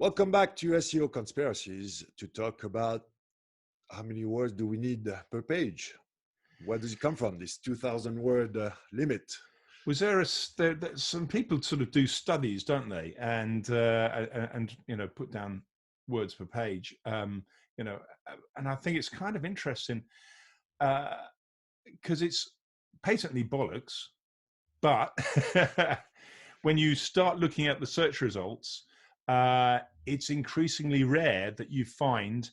Welcome back to SEO Conspiracies to talk about how many words do we need per page? Where does it come from, this 2,000 word limit? Was there some people sort of do studies, don't they? And put down words per page. And I think it's kind of interesting because it's patently bollocks. But when you start looking at the search results, it's increasingly rare that you find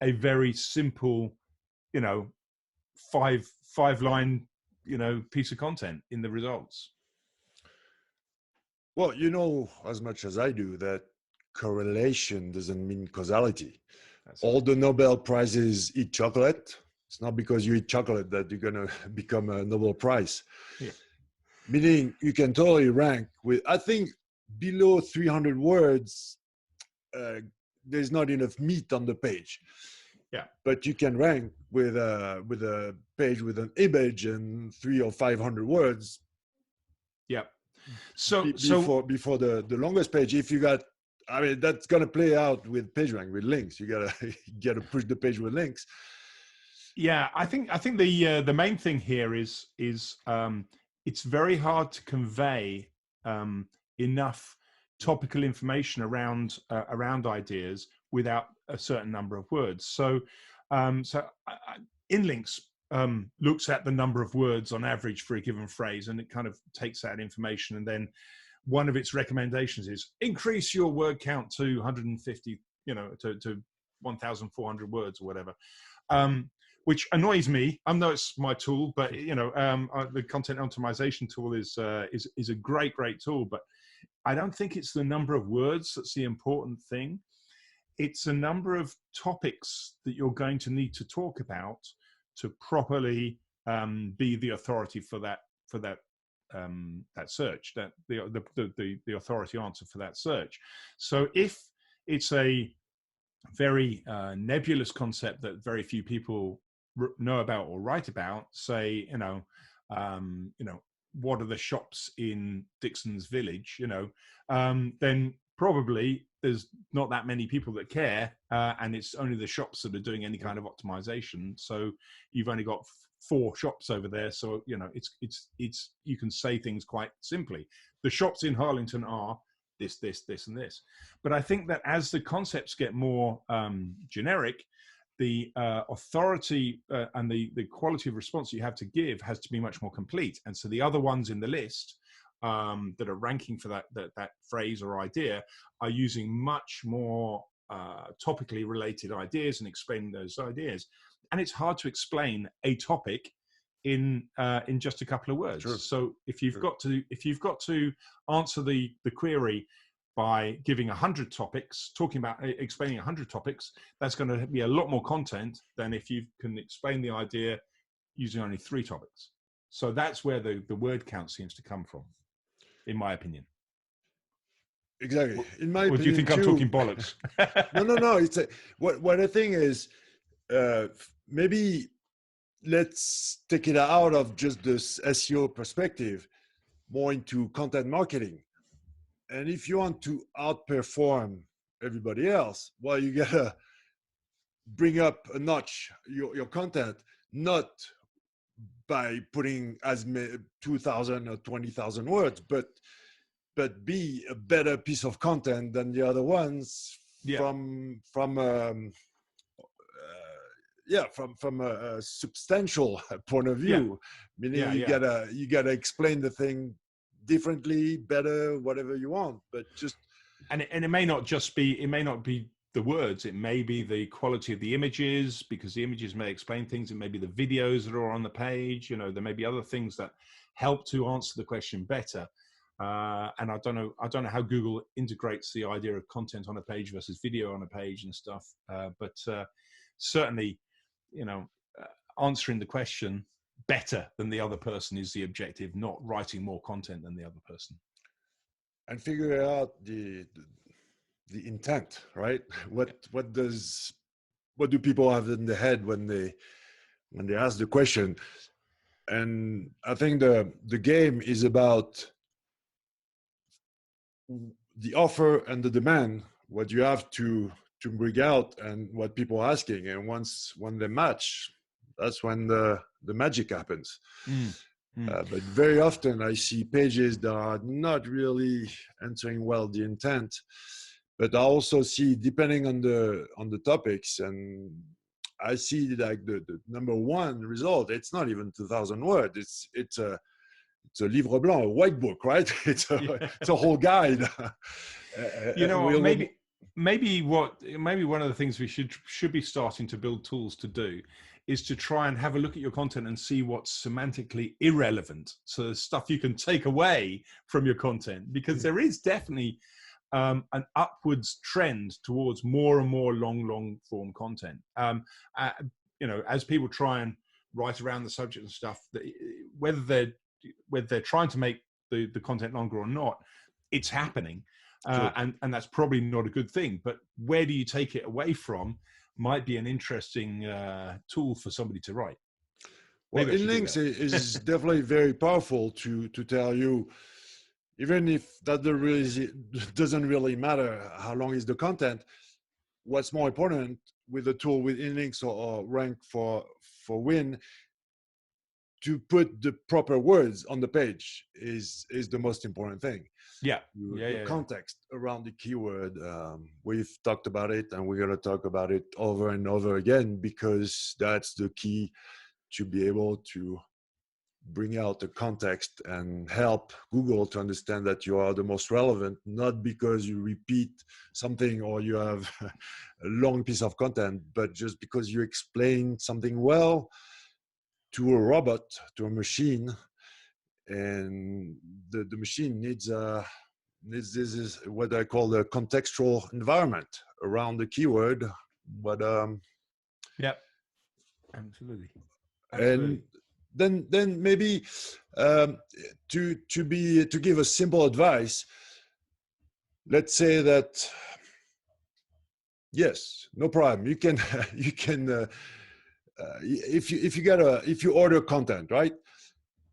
a very simple, five line, piece of content in the results. Well, you know as much as I do that correlation doesn't mean causality. All the Nobel Prizes eat chocolate. It's not because you eat chocolate that you're going to become a Nobel Prize. Yeah. Meaning you can totally rank with, I think, below 300 words, there's not enough meat on the page. Yeah, but you can rank with a page with an image and 300 or 500 words. Yeah. Before the longest page, if you got, I mean, that's gonna play out with PageRank with links. You gotta push the page with links. Yeah, I think the main thing here is it's very hard to convey enough topical information around ideas without a certain number of words. So InLinks looks at the number of words on average for a given phrase, and it kind of takes that information, and then one of its recommendations is increase your word count to 150, to 1,400 words or whatever. Which annoys me. I know it's my tool, but the content optimization tool is a great tool. But I don't think it's the number of words that's the important thing. It's a number of topics that you're going to need to talk about to properly be the authority for that search, that the authority answer for that search. So if it's a very nebulous concept that very few people know about or write about, say, what are the shops in Dixon's village, then probably there's not that many people that care, and it's only the shops that are doing any kind of optimization. So you've only got 4 shops over there. So, it's you can say things quite simply. The shops in Harlington are this, and this. But I think that as the concepts get more generic, the authority and the quality of response you have to give has to be much more complete. And so the other ones in the list that are ranking for that phrase or idea are using much more topically related ideas and explaining those ideas. And it's hard to explain a topic in just a couple of words. Sure. So if you've got to answer the query by giving 100 topics, explaining 100 topics, that's going to be a lot more content than if you can explain the idea using only 3 topics. So that's where the word count seems to come from, in my opinion. Exactly. In my opinion, do you think I'm talking bollocks? No. It's what I think is maybe let's take it out of just this SEO perspective, more into content marketing. And if you want to outperform everybody else, well, you gotta bring up a notch your content, not by putting as many 2,000 or 20,000 words, but be a better piece of content than the other ones. Yeah. From a substantial point of view. Yeah. Meaning you gotta explain the thing differently, better, whatever you want, but just and it may not be the words, it may be the quality of the images, because the images may explain things. It may be the videos that are on the page. There may be other things that help to answer the question better. And I don't know how Google integrates the idea of content on a page versus video on a page and stuff. But certainly, answering the question better than the other person is the objective, not writing more content than the other person. And figure out the intent, right? What do people have in the head when they ask the question? And I think the game is about the offer and the demand what you have to bring out and what people are asking. And when they match, that's when the magic happens. But very often I see pages that are not really answering well the intent. But I also see, depending on the topics, and I see like the number one result, it's not even 2,000 words. It's a livre blanc, a white book, right? It's a whole guide. You know, maybe one of the things we should be starting to build tools to do is to try and have a look at your content and see what's semantically irrelevant. So there's stuff you can take away from your content, because there is definitely an upwards trend towards more and more long form content. You know, as people try and write around the subject and stuff, whether they're trying to make the content longer or not, it's happening. Sure. And that's probably not a good thing. But where do you take it away from might be an interesting tool for somebody to write. Well, inlinks is definitely very powerful to tell you, even if that doesn't really matter how long is the content, what's more important with a tool with inlinks or rank for win, to put the proper words on the page is the most important thing. The context around the keyword. We've talked about it, and we're going to talk about it over and over again, because that's the key to be able to bring out the context and help Google to understand that you are the most relevant, not because you repeat something or you have a long piece of content, but just because you explain something well to a robot, to a machine, and the machine needs this is what I call the contextual environment around the keyword. But absolutely. And then maybe to give a simple advice, let's say that yes, no problem, you can if you order content, right,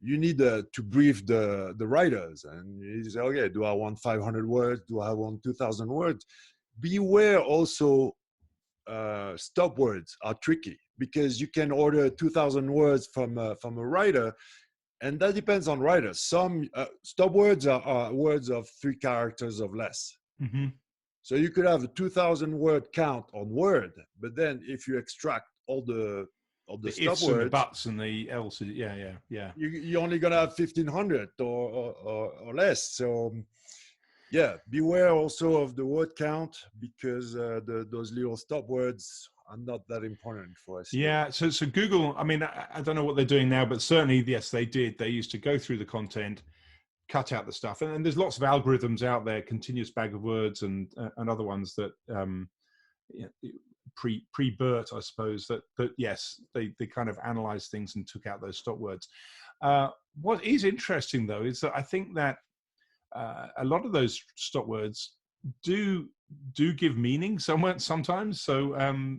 you need to brief the writers, and you say, okay, do I want 500 words? Do I want 2,000 words? Beware also, stop words are tricky, because you can order 2,000 words from a writer, and that depends on writers. Some stop words are words of 3 characters or less. Mm-hmm. So you could have a 2,000 word count on Word, but then if you extract all the stop ifs words, and the buts and the else, you're only gonna have 1,500 or less. So beware also of the word count, because those little stop words are not that important for us. So Google, I mean, I don't know what they're doing now, but certainly, yes, they did. They used to go through the content, cut out the stuff, and there's lots of algorithms out there, continuous bag of words and other ones that pre-BERT, I suppose, that yes, they kind of analyzed things and took out those stop words. What is interesting, though, is that I think that a lot of those stop words do give meaning sometimes. So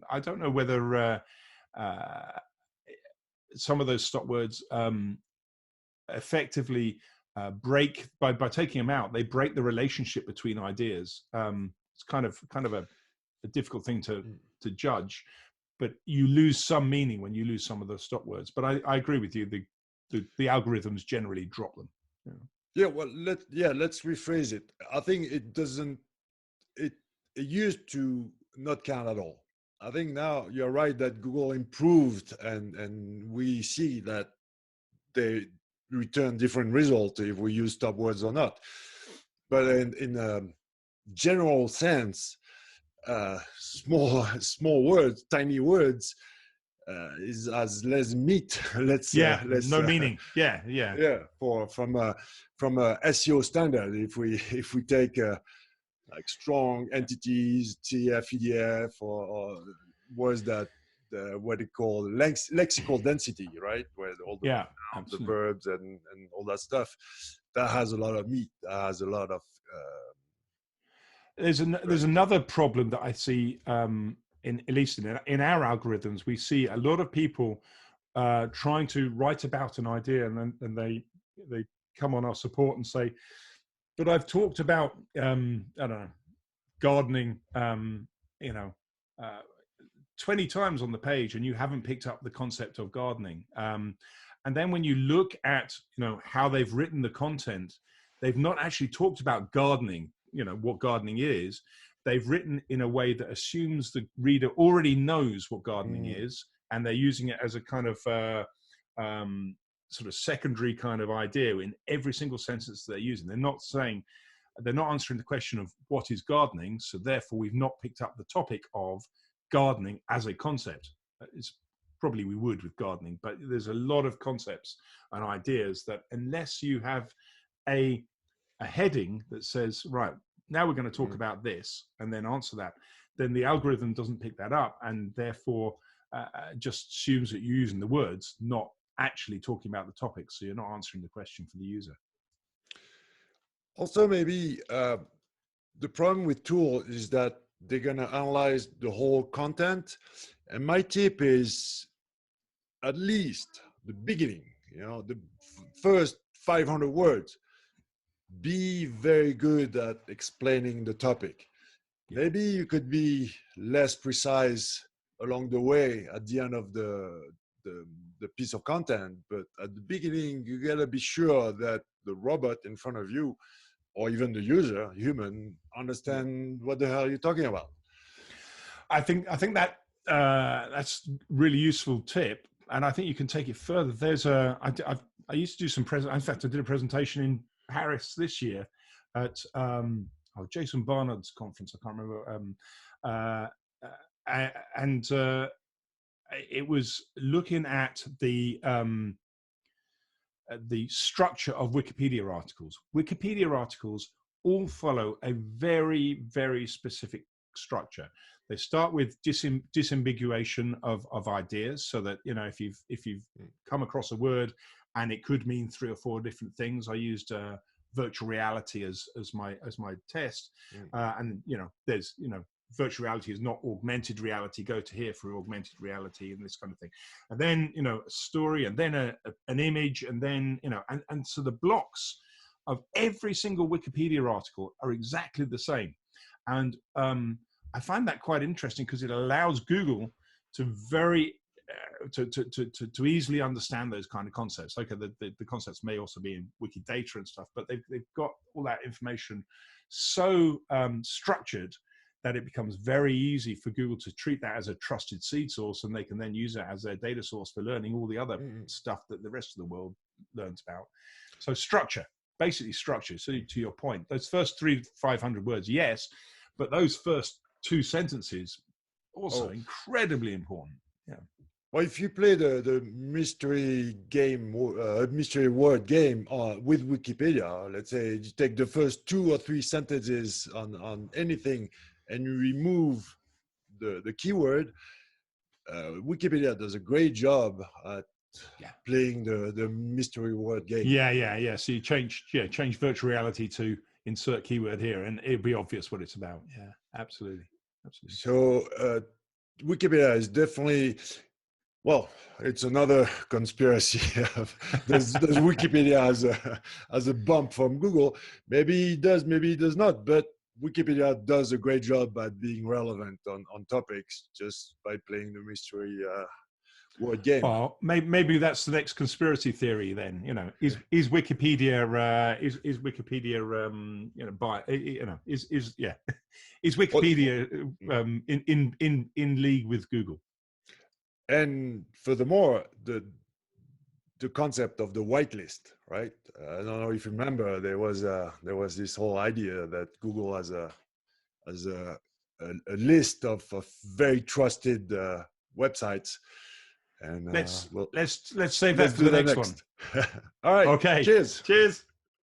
I don't know whether some of those stop words effectively break, by taking them out, they break the relationship between ideas. It's kind of a difficult thing to judge, but you lose some meaning when you lose some of the stop words. But I agree with you. The algorithms generally drop them. Let's rephrase it. I think it used to not count at all. I think now you're right that Google improved, and we see that they return different results if we use stop words or not. But in a general sense, small words, tiny words, has less meat. Less meaning. From a SEO standard, if we take like strong entities, TF, EDF, or words that what they call lexical density, right? Where all the nouns, the verbs, and all that stuff, that has a lot of meat. That has a lot of. There's another problem that I see, at least in our algorithms. We see a lot of people trying to write about an idea, and they come on our support and say, "But I've talked about I don't know, gardening, 20 times on the page and you haven't picked up the concept of gardening. And then when you look at, how they've written the content, they've not actually talked about gardening, what gardening is. They've written in a way that assumes the reader already knows what gardening is, and they're using it as a kind of sort of secondary kind of idea in every single sentence they're using. They're not answering the question of what is gardening, so therefore we've not picked up the topic of gardening as a concept. It's probably we would with gardening, but there's a lot of concepts and ideas that unless you have a heading that says, right, now we're going to talk about this and then answer that, then the algorithm doesn't pick that up, and therefore just assumes that you're using the words, not actually talking about the topic. So you're not answering the question for the user. Also, maybe the problem with tools is that they're going to analyze the whole content. And my tip is at least the beginning, the first 500 words, be very good at explaining the topic. Maybe you could be less precise along the way at the end of the piece of content, but at the beginning, you gotta be sure that the robot in front of you, or even the user, human, understand what the hell you're talking about. I think that that's really useful tip, and I think you can take it further. There's I used to do some in fact, I did a presentation in Paris this year at Jason Barnard's conference. I can't remember, and it was looking at the structure of Wikipedia articles. Wikipedia articles all follow a very, very specific structure. They start with disambiguation of ideas, so that if you've come across a word and it could mean 3 or 4 different things. I used virtual reality as my test, and there's virtual reality is not augmented reality. Go to here for augmented reality and this kind of thing, and then a story, and then an image, and then and so the blocks of every single Wikipedia article are exactly the same, and I find that quite interesting because it allows Google to to easily understand those kind of concepts. Okay, the concepts may also be in Wikidata and stuff, but they've got all that information so structured that it becomes very easy for Google to treat that as a trusted seed source, and they can then use it as their data source for learning all the other stuff that the rest of the world learns about. So basically structure. So to your point, those first 300-500 words, yes, but those first 2 sentences also incredibly important. Yeah. Well, if you play the mystery game, mystery word game with Wikipedia, let's say you take the first 2 or 3 sentences on anything and you remove the keyword, Wikipedia does a great job at playing the mystery word game. Yeah. So you change virtual reality to insert keyword here, and it'll be obvious what it's about. Yeah, absolutely. So Wikipedia is definitely, well, it's another conspiracy. Does Wikipedia as a bump from Google? Maybe it does, maybe it does not. But Wikipedia does a great job at being relevant on topics just by playing the mystery word game. Well, maybe that's the next conspiracy theory. Then is Wikipedia is Wikipedia is Wikipedia in league with Google? And furthermore, the concept of the whitelist, right? I don't know if you remember, there was this whole idea that Google has a list of very trusted websites, and let's save that for the next one. All right. Okay. Cheers.